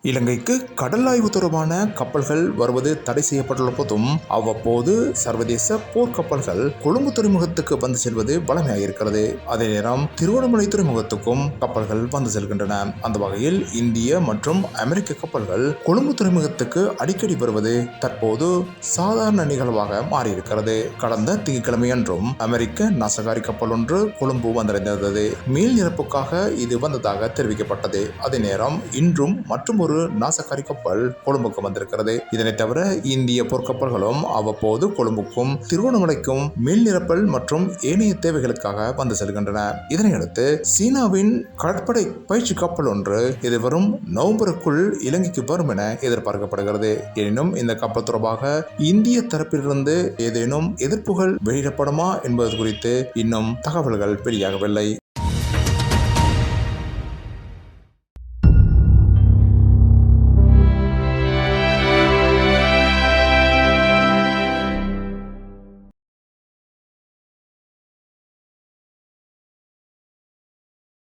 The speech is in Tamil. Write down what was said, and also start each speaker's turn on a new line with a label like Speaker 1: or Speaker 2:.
Speaker 1: இலங்கைக்கு கடல் ஆய்வு தொடர்பான கப்பல்கள் வருவது தடை செய்யப்பட்டுள்ள போதும் அவ்வப்போது சர்வதேச போர்க்கப்பல்கள் கொழும்பு துறைமுகத்துக்கு வந்து செல்வது வழமையாக இருக்கிறது. அதே நேரம் திருவண்ணாமலை துறைமுகத்துக்கும் கப்பல்கள் வந்து செல்கின்றன. அந்த வகையில் இந்திய மற்றும் அமெரிக்க கப்பல்கள் கொழும்பு துறைமுகத்துக்கு அடிக்கடி வருவது தற்போது சாதாரண நிகழ்வாக மாறியிருக்கிறது. கடந்த திங்கட்கிழமை அன்றும் அமெரிக்க நாசகாரி கப்பல் ஒன்று கொழும்பு வந்தடைந்தது. மீள் நிரப்புக்காக இது வந்ததாக தெரிவிக்கப்பட்டது. அதே நேரம் இன்றும் மற்றும் ஒரு நாசகாரி கப்பல் கொழும்புக்கு வந்திருக்கிறது. இதனை தவிர இந்திய போர்க்கப்பல்களும் அவ்வப்போது கொழும்புக்கும் திருவண்ணாமலைக்கும் மீள் நிரப்பல் மற்றும் ஏனைய தேவைகளுக்காக வந்து செல்கின்றன. இதனையடுத்து சீனாவின் கடற்படை பயிற்சி கப்பல் ஒன்று எதிர்வரும் நவம்பருக்குள் இலங்கைக்கு வரும் என எதிர்பார்க்கப்படுகிறது. எனினும் இந்த கப்பல் தொடர்பாக இந்திய தரப்பிலிருந்து ஏதேனும் எதிர்ப்புகள் வெளியிடப்படுமா என்பது குறித்து இன்னும் தகவல்கள் வெளியாகவில்லை.